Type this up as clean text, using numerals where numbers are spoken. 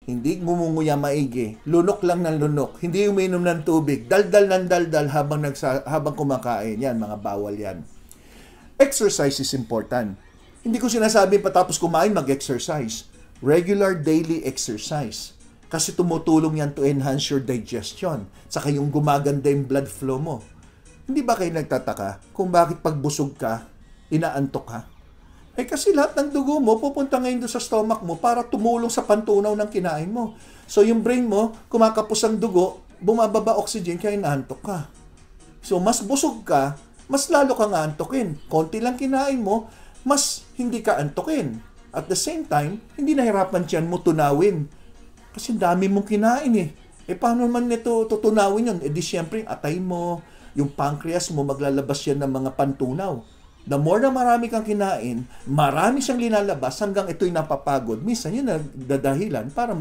Hindi ngumunguya maigi, lunok lang ng lunok, hindi uminom ng tubig, daldal ng daldal habang kumakain. Yan, mga bawal yan. Exercise is important. Hindi ko sinasabi patapos kumain mag-exercise. Regular daily exercise. Kasi tumutulong yan to enhance your digestion. Saka yung gumaganda yung blood flow mo. Hindi ba kayo nagtataka kung bakit pag busog ka, inaantok ka? Eh kasi lahat ng dugo mo pupunta ngayon doon sa stomach mo para tumulong sa pantunaw ng kinain mo. So yung brain mo, kumakapos ang dugo, bumababa oxygen kaya inaantok ka. So mas busog ka, mas lalo kang aantokin. Konti lang kinain mo, mas hindi ka antokin. At the same time, hindi nahirapan tiyan mo tunawin. Kasi dami mong kinain eh. Eh paano man nito tutunawin yun? Eh di syempre yung atay mo, yung pancreas mo, maglalabas yan ng mga pantunaw. The more na marami kang kinain, marami siyang linalabas hanggang ito'y napapagod. Minsan yun ang dadahilan para